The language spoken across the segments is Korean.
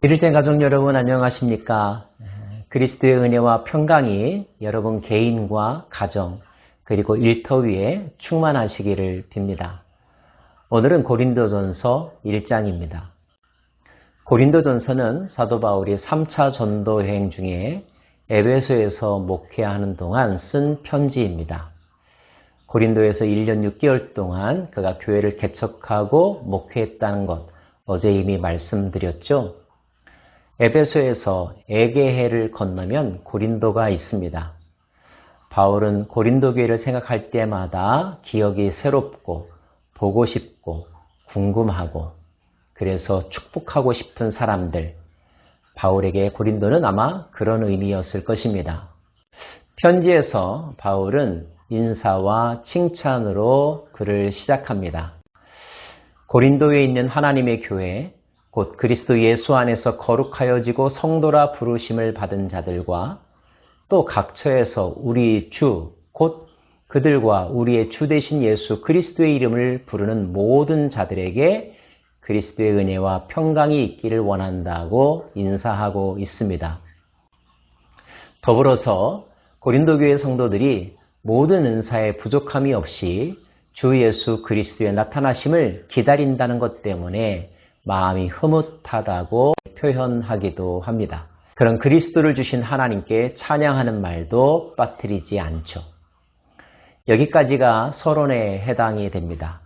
이를된 가족 여러분 안녕하십니까? 그리스도의 은혜와 평강이 여러분 개인과 가정 그리고 일터 위에 충만하시기를 빕니다. 오늘은 고린도전서 1장입니다. 고린도전서는 사도 바울이 3차 전도 여행 중에 에베소에서 목회하는 동안 쓴 편지입니다. 고린도에서 1년 6개월 동안 그가 교회를 개척하고 목회했다는 것 어제 이미 말씀드렸죠. 에베소에서 에게해를 건너면 고린도가 있습니다. 바울은 고린도 교회를 생각할 때마다 기억이 새롭고 보고 싶고 궁금하고 그래서 축복하고 싶은 사람들, 바울에게 고린도는 아마 그런 의미였을 것입니다. 편지에서 바울은 인사와 칭찬으로 글을 시작합니다. 고린도에 있는 하나님의 교회, 곧 그리스도 예수 안에서 거룩하여지고 성도라 부르심을 받은 자들과 또 각처에서 우리 주, 곧 그들과 우리의 주 되신 예수 그리스도의 이름을 부르는 모든 자들에게 그리스도의 은혜와 평강이 있기를 원한다고 인사하고 있습니다. 더불어서 고린도 교회 성도들이 모든 은사에 부족함이 없이 주 예수 그리스도의 나타나심을 기다린다는 것 때문에 마음이 흐뭇하다고 표현하기도 합니다. 그런 그리스도를 주신 하나님께 찬양하는 말도 빠뜨리지 않죠. 여기까지가 서론에 해당이 됩니다.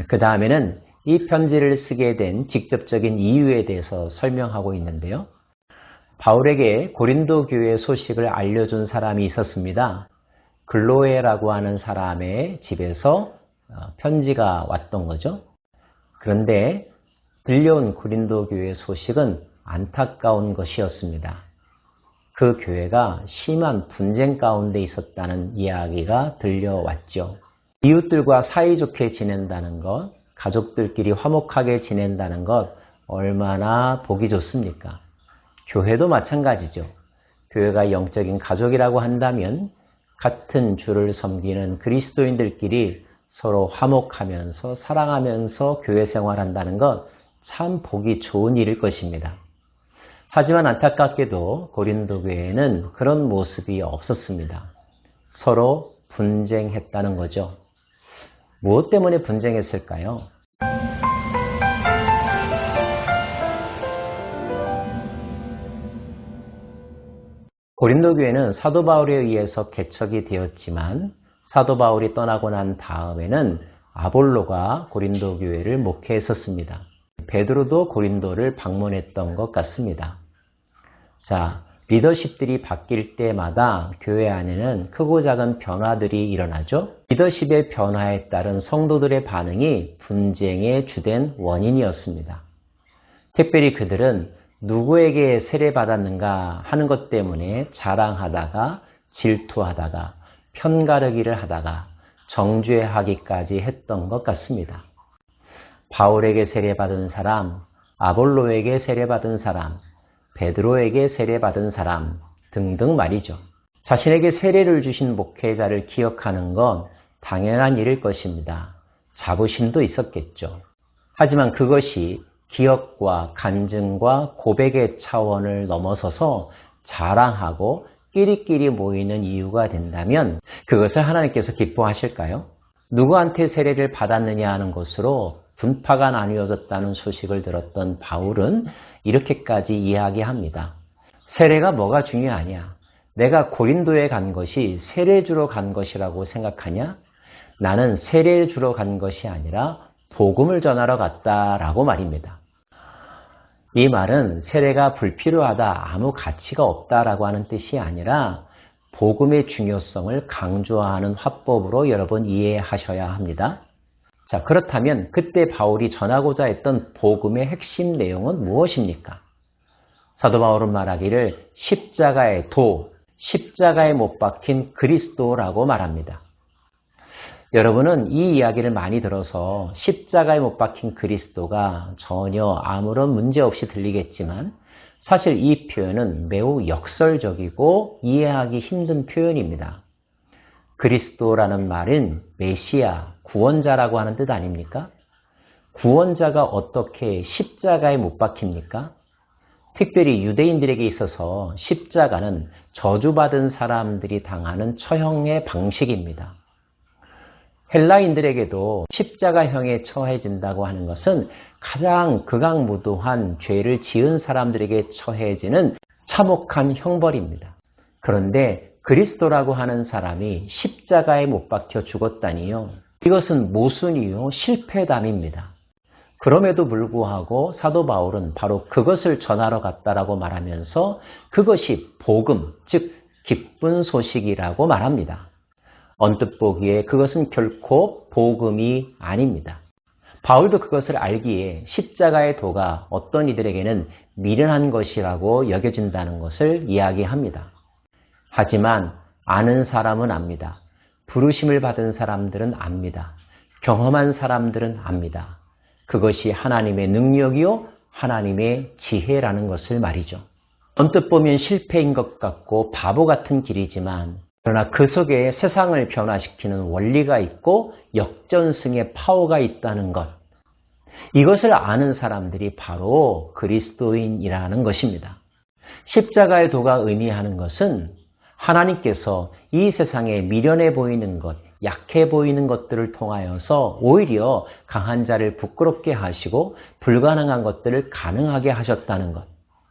그 다음에는 이 편지를 쓰게 된 직접적인 이유에 대해서 설명하고 있는데요. 바울에게 고린도 교회 소식을 알려준 사람이 있었습니다. 글로에라고 하는 사람의 집에서 편지가 왔던 거죠. 그런데 들려온 고린도 교회 소식은 안타까운 것이었습니다. 그 교회가 심한 분쟁 가운데 있었다는 이야기가 들려왔죠. 이웃들과 사이좋게 지낸다는 것, 가족들끼리 화목하게 지낸다는 것 얼마나 보기 좋습니까? 교회도 마찬가지죠. 교회가 영적인 가족이라고 한다면 같은 주를 섬기는 그리스도인들끼리 서로 화목하면서 사랑하면서 교회 생활한다는 것 참 보기 좋은 일일 것입니다. 하지만 안타깝게도 고린도 교회에는 그런 모습이 없었습니다. 서로 분쟁했다는 거죠. 무엇 때문에 분쟁했을까요? 고린도 교회는 사도 바울에 의해서 개척이 되었지만 사도 바울이 떠나고 난 다음에는 아볼로가 고린도 교회를 목회했었습니다. 베드로도 고린도를 방문했던 것 같습니다. 자, 리더십들이 바뀔 때마다 교회 안에는 크고 작은 변화들이 일어나죠. 리더십의 변화에 따른 성도들의 반응이 분쟁의 주된 원인이었습니다. 특별히 그들은 누구에게 세례받았는가 하는 것 때문에 자랑하다가 질투하다가 편가르기를 하다가 정죄하기까지 했던 것 같습니다. 바울에게 세례받은 사람, 아볼로에게 세례받은 사람, 베드로에게 세례받은 사람 등등 말이죠. 자신에게 세례를 주신 목회자를 기억하는 건 당연한 일일 것입니다. 자부심도 있었겠죠. 하지만 그것이 기억과 간증과 고백의 차원을 넘어서서 자랑하고 끼리끼리 모이는 이유가 된다면 그것을 하나님께서 기뻐하실까요? 누구한테 세례를 받았느냐 하는 것으로 분파가 나뉘어졌다는 소식을 들었던 바울은 이렇게까지 이야기합니다. 세례가 뭐가 중요하냐? 내가 고린도에 간 것이 세례 주러 간 것이라고 생각하냐? 나는 세례 주러 간 것이 아니라 복음을 전하러 갔다라고 말입니다. 이 말은 세례가 불필요하다, 아무 가치가 없다라고 하는 뜻이 아니라 복음의 중요성을 강조하는 화법으로 여러분 이해하셔야 합니다. 자, 그렇다면 그때 바울이 전하고자 했던 복음의 핵심 내용은 무엇입니까? 사도 바울은 말하기를 십자가의 도, 십자가에 못 박힌 그리스도라고 말합니다. 여러분은 이 이야기를 많이 들어서 십자가에 못 박힌 그리스도가 전혀 아무런 문제 없이 들리겠지만 사실 이 표현은 매우 역설적이고 이해하기 힘든 표현입니다. 그리스도라는 말은 메시아, 구원자라고 하는 뜻 아닙니까? 구원자가 어떻게 십자가에 못 박힙니까? 특별히 유대인들에게 있어서 십자가는 저주받은 사람들이 당하는 처형의 방식입니다. 헬라인들에게도 십자가형에 처해진다고 하는 것은 가장 극악무도한 죄를 지은 사람들에게 처해지는 참혹한 형벌입니다. 그런데 그리스도라고 하는 사람이 십자가에 못 박혀 죽었다니요. 이것은 모순이요 실패담입니다. 그럼에도 불구하고 사도 바울은 바로 그것을 전하러 갔다라고 말하면서 그것이 복음, 즉 기쁜 소식이라고 말합니다. 언뜻 보기에 그것은 결코 복음이 아닙니다. 바울도 그것을 알기에 십자가의 도가 어떤 이들에게는 미련한 것이라고 여겨진다는 것을 이야기합니다. 하지만 아는 사람은 압니다. 부르심을 받은 사람들은 압니다. 경험한 사람들은 압니다. 그것이 하나님의 능력이요 하나님의 지혜라는 것을 말이죠. 언뜻 보면 실패인 것 같고 바보 같은 길이지만 그러나 그 속에 세상을 변화시키는 원리가 있고 역전승의 파워가 있다는 것. 이것을 아는 사람들이 바로 그리스도인이라는 것입니다. 십자가의 도가 의미하는 것은 하나님께서 이 세상에 미련해 보이는 것, 약해 보이는 것들을 통하여서 오히려 강한 자를 부끄럽게 하시고 불가능한 것들을 가능하게 하셨다는 것.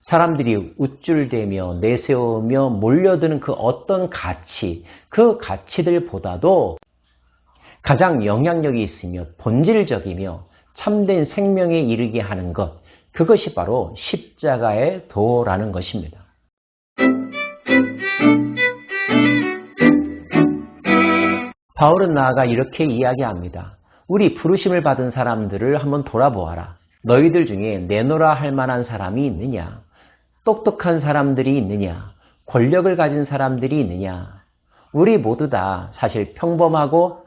사람들이 우쭐대며 내세우며 몰려드는 그 어떤 가치, 그 가치들보다도 가장 영향력이 있으며 본질적이며 참된 생명에 이르게 하는 것, 그것이 바로 십자가의 도라는 것입니다. 바울은 나아가 이렇게 이야기합니다. 우리 부르심을 받은 사람들을 한번 돌아보아라. 너희들 중에 내노라 할 만한 사람이 있느냐? 똑똑한 사람들이 있느냐? 권력을 가진 사람들이 있느냐? 우리 모두 다 사실 평범하고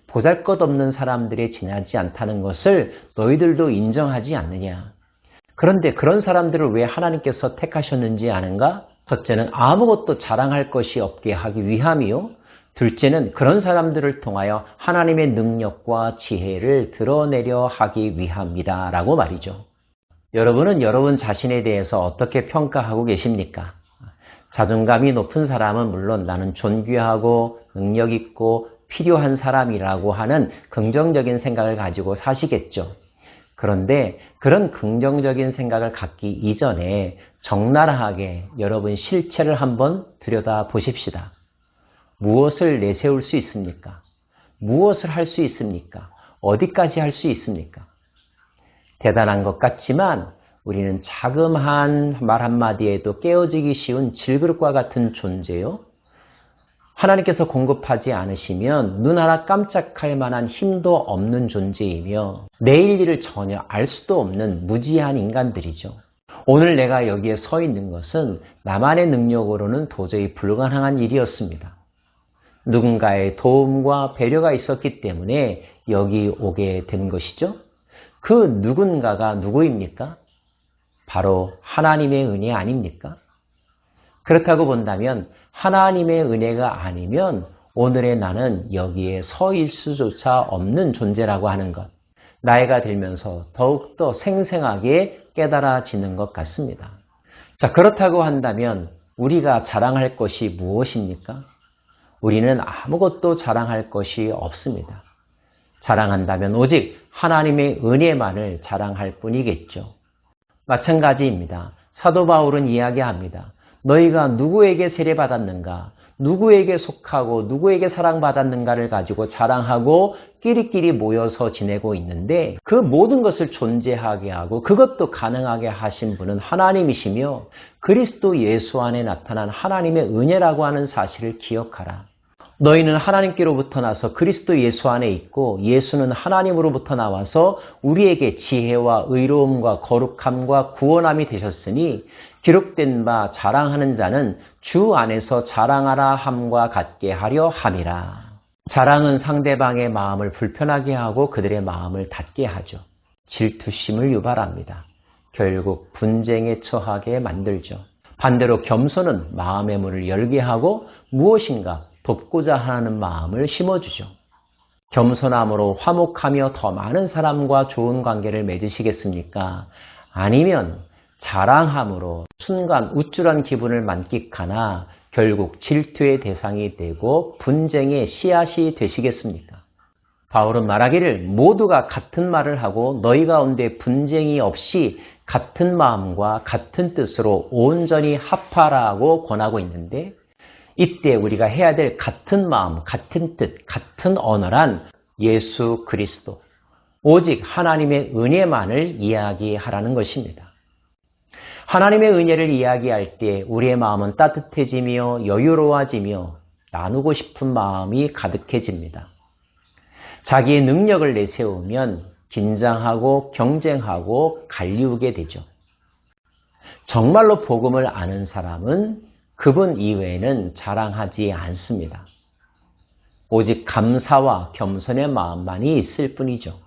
보잘것없는 사람들에 지나지 않다는 것을 너희들도 인정하지 않느냐? 그런데 그런 사람들을 왜 하나님께서 택하셨는지 아는가? 첫째는 아무것도 자랑할 것이 없게 하기 위함이요. 둘째는 그런 사람들을 통하여 하나님의 능력과 지혜를 드러내려 하기 위함이다 라고 말이죠. 여러분은 여러분 자신에 대해서 어떻게 평가하고 계십니까? 자존감이 높은 사람은 물론 나는 존귀하고 능력 있고 필요한 사람이라고 하는 긍정적인 생각을 가지고 사시겠죠. 그런데 그런 긍정적인 생각을 갖기 이전에 적나라하게 여러분 실체를 한번 들여다 보십시다. 무엇을 내세울 수 있습니까? 무엇을 할 수 있습니까? 어디까지 할 수 있습니까? 대단한 것 같지만 우리는 자그마한 말 한마디에도 깨어지기 쉬운 질그릇과 같은 존재요. 하나님께서 공급하지 않으시면 눈 하나 깜짝할 만한 힘도 없는 존재이며 내일 일을 전혀 알 수도 없는 무지한 인간들이죠. 오늘 내가 여기에 서 있는 것은 나만의 능력으로는 도저히 불가능한 일이었습니다. 누군가의 도움과 배려가 있었기 때문에 여기 오게 된 것이죠. 그 누군가가 누구입니까? 바로 하나님의 은혜 아닙니까? 그렇다고 본다면 하나님의 은혜가 아니면 오늘의 나는 여기에 서 있을 수조차 없는 존재라고 하는 것. 나이가 들면서 더욱더 생생하게 깨달아지는 것 같습니다. 자, 그렇다고 한다면 우리가 자랑할 것이 무엇입니까? 우리는 아무것도 자랑할 것이 없습니다. 자랑한다면 오직 하나님의 은혜만을 자랑할 뿐이겠죠. 마찬가지입니다. 사도 바울은 이야기합니다. 너희가 누구에게 세례받았는가, 누구에게 속하고 누구에게 사랑받았는가를 가지고 자랑하고 끼리끼리 모여서 지내고 있는데 그 모든 것을 존재하게 하고 그것도 가능하게 하신 분은 하나님이시며 그리스도 예수 안에 나타난 하나님의 은혜라고 하는 사실을 기억하라. 너희는 하나님께로부터 나서 그리스도 예수 안에 있고 예수는 하나님으로부터 나와서 우리에게 지혜와 의로움과 거룩함과 구원함이 되셨으니 기록된 바 자랑하는 자는 주 안에서 자랑하라 함과 같게 하려 함이라. 자랑은 상대방의 마음을 불편하게 하고 그들의 마음을 닫게 하죠. 질투심을 유발합니다. 결국 분쟁에 처하게 만들죠. 반대로 겸손은 마음의 문을 열게 하고 무엇인가 돕고자 하는 마음을 심어주죠. 겸손함으로 화목하며 더 많은 사람과 좋은 관계를 맺으시겠습니까? 아니면 자랑함으로 순간 우쭐한 기분을 만끽하나 결국 질투의 대상이 되고 분쟁의 씨앗이 되시겠습니까? 바울은 말하기를 모두가 같은 말을 하고 너희 가운데 분쟁이 없이 같은 마음과 같은 뜻으로 온전히 합하라고 권하고 있는데, 이때 우리가 해야 될 같은 마음, 같은 뜻, 같은 언어란 예수 그리스도, 오직 하나님의 은혜만을 이야기하라는 것입니다. 하나님의 은혜를 이야기할 때 우리의 마음은 따뜻해지며 여유로워지며 나누고 싶은 마음이 가득해집니다. 자기의 능력을 내세우면 긴장하고 경쟁하고 갈리우게 되죠. 정말로 복음을 아는 사람은 그분 이외에는 자랑하지 않습니다. 오직 감사와 겸손의 마음만이 있을 뿐이죠.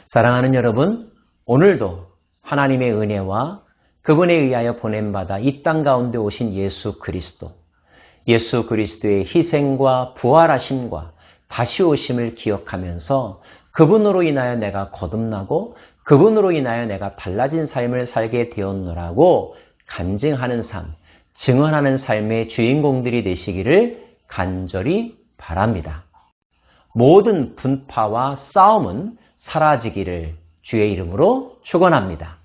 사랑하는 여러분, 오늘도 하나님의 은혜와 그분에 의하여 보냄받아 이 땅 가운데 오신 예수 그리스도의 희생과 부활하심과 다시 오심을 기억하면서 그분으로 인하여 내가 거듭나고 그분으로 인하여 내가 달라진 삶을 살게 되었노라고 간증하는 삶, 증언하는 삶의 주인공들이 되시기를 간절히 바랍니다. 모든 분파와 싸움은 사라지기를 주의 이름으로 축원합니다.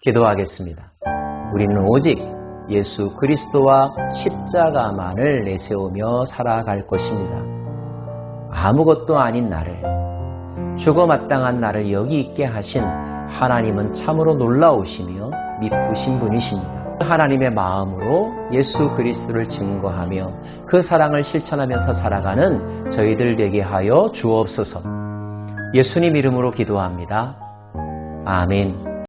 기도하겠습니다. 우리는 오직 예수 그리스도와 십자가만을 내세우며 살아갈 것입니다. 아무것도 아닌 나를, 죽어 마땅한 나를 여기 있게 하신 하나님은 참으로 놀라우시며 미쁘신 분이십니다. 하나님의 마음으로 예수 그리스도를 증거하며 그 사랑을 실천하면서 살아가는 저희들 되게 하여 주옵소서. 예수님 이름으로 기도합니다. 아멘.